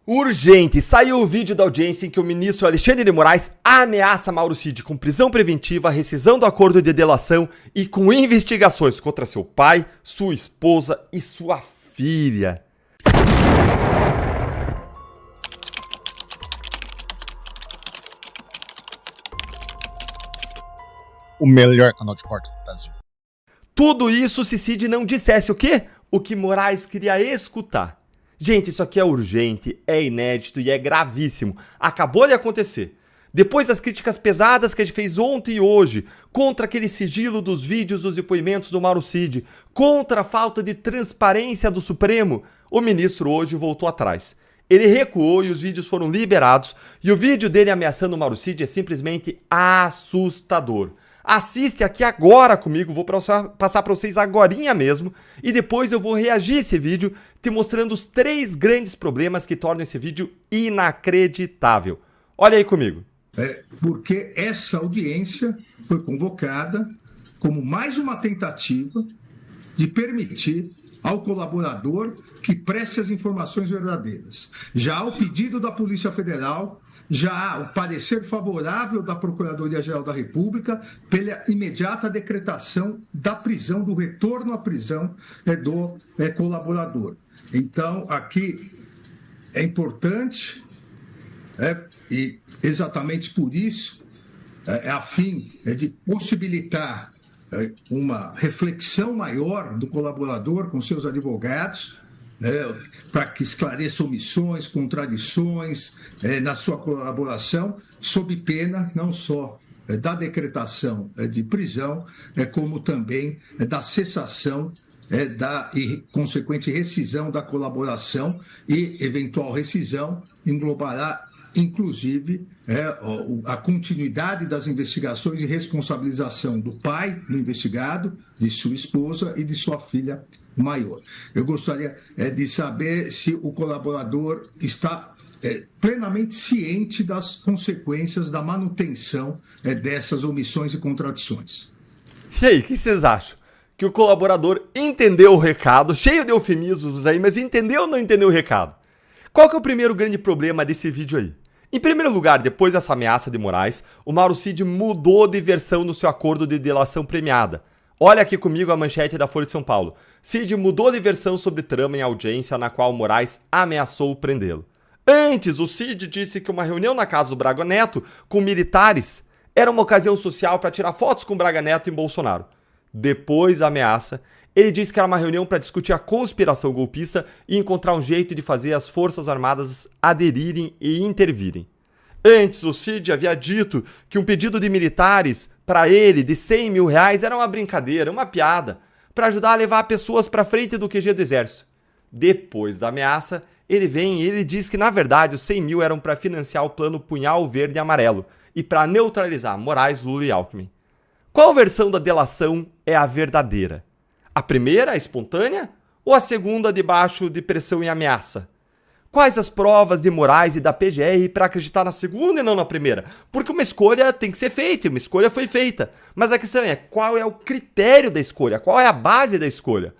Urgente! Saiu o vídeo da audiência em que o ministro Alexandre de Moraes ameaça Mauro Cid com prisão preventiva, rescisão do acordo de delação e com investigações contra seu pai, sua esposa e sua filha. O melhor canal de cortes do Brasil. Tudo isso se Cid não dissesse o quê? O que Moraes queria escutar. Gente, isso aqui é urgente, é inédito e é gravíssimo. Acabou de acontecer. Depois das críticas pesadas que a gente fez ontem e hoje, contra aquele sigilo dos vídeos dos depoimentos do Mauro Cid, contra a falta de transparência do Supremo, o ministro hoje voltou atrás. Ele recuou e os vídeos foram liberados, e o vídeo dele ameaçando o Mauro Cid é simplesmente assustador. Assiste aqui agora comigo, vou passar para vocês agorinha mesmo, e depois eu vou reagir a esse vídeo, te mostrando os 3 grandes problemas que tornam esse vídeo inacreditável. Olha aí comigo. Porque essa audiência foi convocada como mais uma tentativa de permitir ao colaborador que preste as informações verdadeiras. Já ao pedido da Polícia Federal, já há o parecer favorável da Procuradoria-Geral da República pela imediata decretação da prisão, do retorno à prisão do colaborador. Então, aqui é importante, e exatamente por isso, a fim de possibilitar uma reflexão maior do colaborador com seus advogados, para que esclareça omissões, contradições na sua colaboração, sob pena não só da decretação de prisão, como também da cessação da consequente rescisão da colaboração, e eventual rescisão englobará inclusive a continuidade das investigações e responsabilização do pai do investigado, de sua esposa e de sua filha maior. Eu gostaria de saber se o colaborador está plenamente ciente das consequências da manutenção dessas omissões e contradições. E aí, o que vocês acham? Que o colaborador entendeu o recado, cheio de eufemismos aí, mas entendeu ou não entendeu o recado? Qual que é o primeiro grande problema desse vídeo aí? Em primeiro lugar, depois dessa ameaça de Moraes, o Mauro Cid mudou de versão no seu acordo de delação premiada. Olha aqui comigo a manchete da Folha de São Paulo. Cid mudou de versão sobre trama em audiência na qual Moraes ameaçou prendê-lo. Antes, o Cid disse que uma reunião na casa do Braga Neto com militares era uma ocasião social para tirar fotos com Braga Neto e Bolsonaro. Depois da ameaça, ele disse que era uma reunião para discutir a conspiração golpista e encontrar um jeito de fazer as Forças Armadas aderirem e intervirem. Antes, o Cid havia dito que um pedido de militares para ele de R$100 mil era uma brincadeira, uma piada, para ajudar a levar pessoas para frente do QG do Exército. Depois da ameaça, ele vem e ele diz que, na verdade, os 100 mil eram para financiar o plano Punhal Verde e Amarelo e para neutralizar Moraes, Lula e Alckmin. Qual versão da delação é a verdadeira? A primeira, a espontânea, ou a segunda, debaixo de pressão e ameaça? Quais as provas de Moraes e da PGR para acreditar na segunda e não na primeira? Porque uma escolha tem que ser feita, e uma escolha foi feita. Mas a questão é, qual é o critério da escolha? Qual é a base da escolha?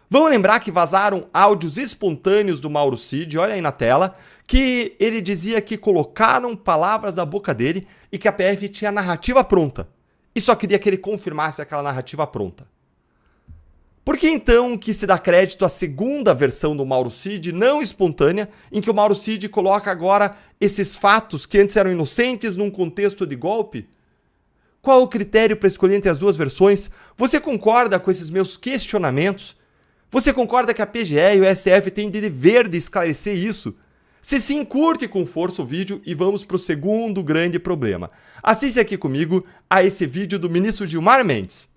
Vamos lembrar que vazaram áudios espontâneos do Mauro Cid, olha aí na tela, que ele dizia que colocaram palavras na boca dele e que a PF tinha a narrativa pronta. E só queria que ele confirmasse aquela narrativa pronta. Por que então que se dá crédito à segunda versão do Mauro Cid, não espontânea, em que o Mauro Cid coloca agora esses fatos que antes eram inocentes num contexto de golpe? Qual o critério para escolher entre as duas versões? Você concorda com esses meus questionamentos? Você concorda que a PGR e o STF têm dever de esclarecer isso? Se sim, curte com força o vídeo e vamos para o segundo grande problema. Assiste aqui comigo a esse vídeo do ministro Gilmar Mendes.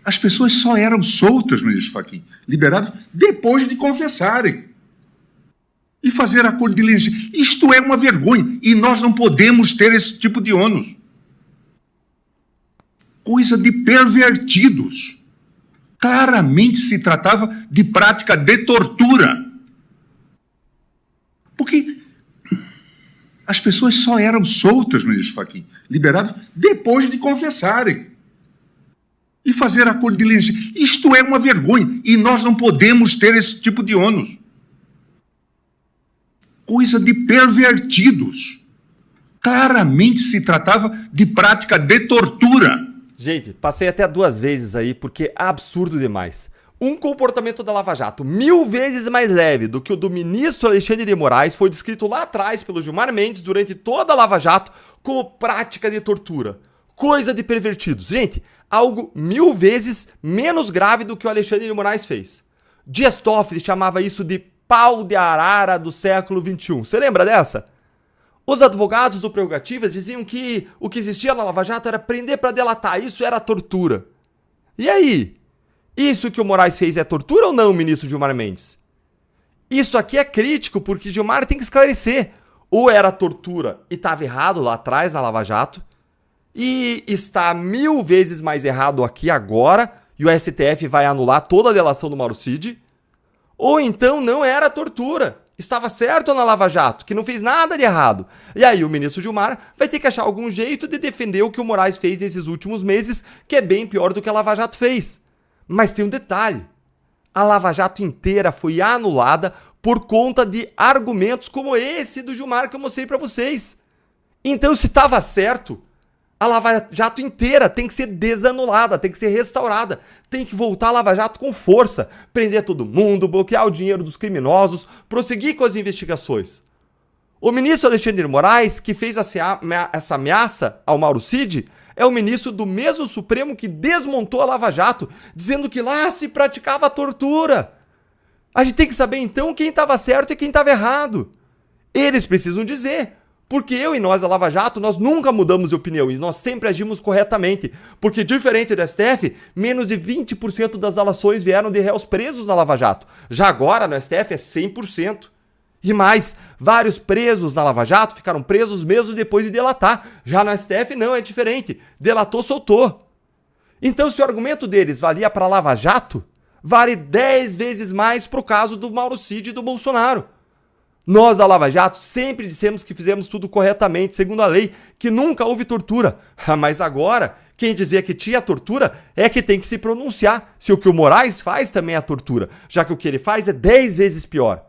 As pessoas só eram soltas, ministro Fachin, liberadas depois de confessarem e fazer acordo de leniência. Isto é uma vergonha e nós não podemos ter esse tipo de ônus. Coisa de pervertidos. Claramente se tratava de prática de tortura. Porque as pessoas só eram soltas, ministro Fachin, liberadas depois de confessarem e fazer acordo de leniência. Isto é uma vergonha e nós não podemos ter esse tipo de ônus. coisa de pervertidos. Claramente se tratava de prática de tortura. Gente, passei até 2 vezes aí porque é absurdo demais. Um comportamento da Lava Jato 1000 vezes mais leve do que o do ministro Alexandre de Moraes foi descrito lá atrás pelo Gilmar Mendes durante toda a Lava Jato como prática de tortura. Coisa de pervertidos. Gente, algo 1000 vezes menos grave do que o Alexandre de Moraes fez. Dias Toffoli chamava isso de pau de arara do século XXI. Você lembra dessa? Os advogados do Prerrogativas diziam que o que existia na Lava Jato era prender para delatar, isso era tortura. E aí? Isso que o Moraes fez é tortura ou não, ministro Gilmar Mendes? Isso aqui é crítico porque Gilmar tem que esclarecer. Ou era tortura e estava errado lá atrás na Lava Jato, e está 1000 vezes mais errado aqui agora, e o STF vai anular toda a delação do Mauro Cid, ou então não era tortura. Estava certo na Lava Jato, que não fez nada de errado. E aí o ministro Gilmar vai ter que achar algum jeito de defender o que o Moraes fez nesses últimos meses, que é bem pior do que a Lava Jato fez. Mas tem um detalhe. A Lava Jato inteira foi anulada por conta de argumentos como esse do Gilmar que eu mostrei para vocês. Então, se estava certo, a Lava Jato inteira tem que ser desanulada, tem que ser restaurada, tem que voltar a Lava Jato com força, prender todo mundo, bloquear o dinheiro dos criminosos, prosseguir com as investigações. O ministro Alexandre de Moraes, que fez essa ameaça ao Mauro Cid, é o ministro do mesmo Supremo que desmontou a Lava Jato, dizendo que lá se praticava tortura. A gente tem que saber então quem estava certo e quem estava errado. Eles precisam dizer. Porque eu e nós, a Lava Jato, nós nunca mudamos de opinião e nós sempre agimos corretamente. Porque, diferente do STF, menos de 20% das delações vieram de réus presos na Lava Jato. Já agora, no STF, é 100%. E mais, vários presos na Lava Jato ficaram presos mesmo depois de delatar. Já no STF, não, é diferente. Delatou, soltou. Então, se o argumento deles valia para a Lava Jato, vale 10 vezes mais para o caso do Mauro Cid e do Bolsonaro. Nós, da Lava Jato, sempre dissemos que fizemos tudo corretamente, segundo a lei, que nunca houve tortura. Mas agora, quem dizia que tinha tortura é que tem que se pronunciar se o que o Moraes faz também é tortura, já que o que ele faz é 10 vezes pior.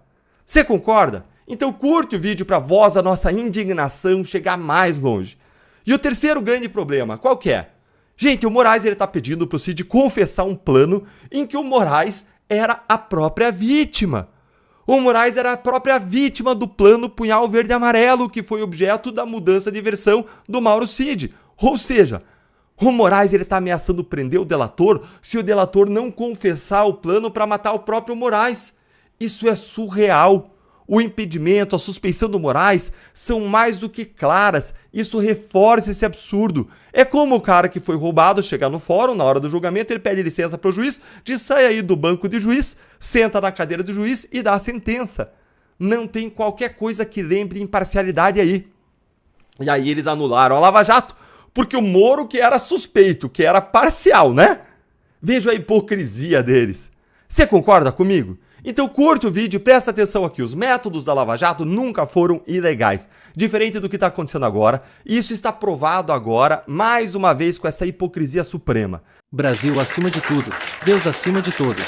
Você concorda? Então curte o vídeo para voz da nossa indignação chegar mais longe. E o terceiro grande problema, qual que é? Gente, o Moraes está pedindo para o Cid confessar um plano em que o Moraes era a própria vítima. O Moraes era a própria vítima do plano Punhal Verde e Amarelo, que foi objeto da mudança de versão do Mauro Cid. Ou seja, o Moraes está ameaçando prender o delator se o delator não confessar o plano para matar o próprio Moraes. Isso é surreal. O impedimento, a suspeição do Moraes são mais do que claras. Isso reforça esse absurdo. É como o cara que foi roubado chegar no fórum, na hora do julgamento, ele pede licença para o juiz, diz sai aí do banco de juiz, senta na cadeira do juiz e dá a sentença. Não tem qualquer coisa que lembre imparcialidade aí. E aí eles anularam a Lava Jato, porque o Moro que era suspeito, que era parcial, né? Veja a hipocrisia deles. Você concorda comigo? Então curte o vídeo e presta atenção aqui, os métodos da Lava Jato nunca foram ilegais, diferente do que está acontecendo agora, e isso está provado agora, mais uma vez com essa hipocrisia suprema. Brasil acima de tudo, Deus acima de todos.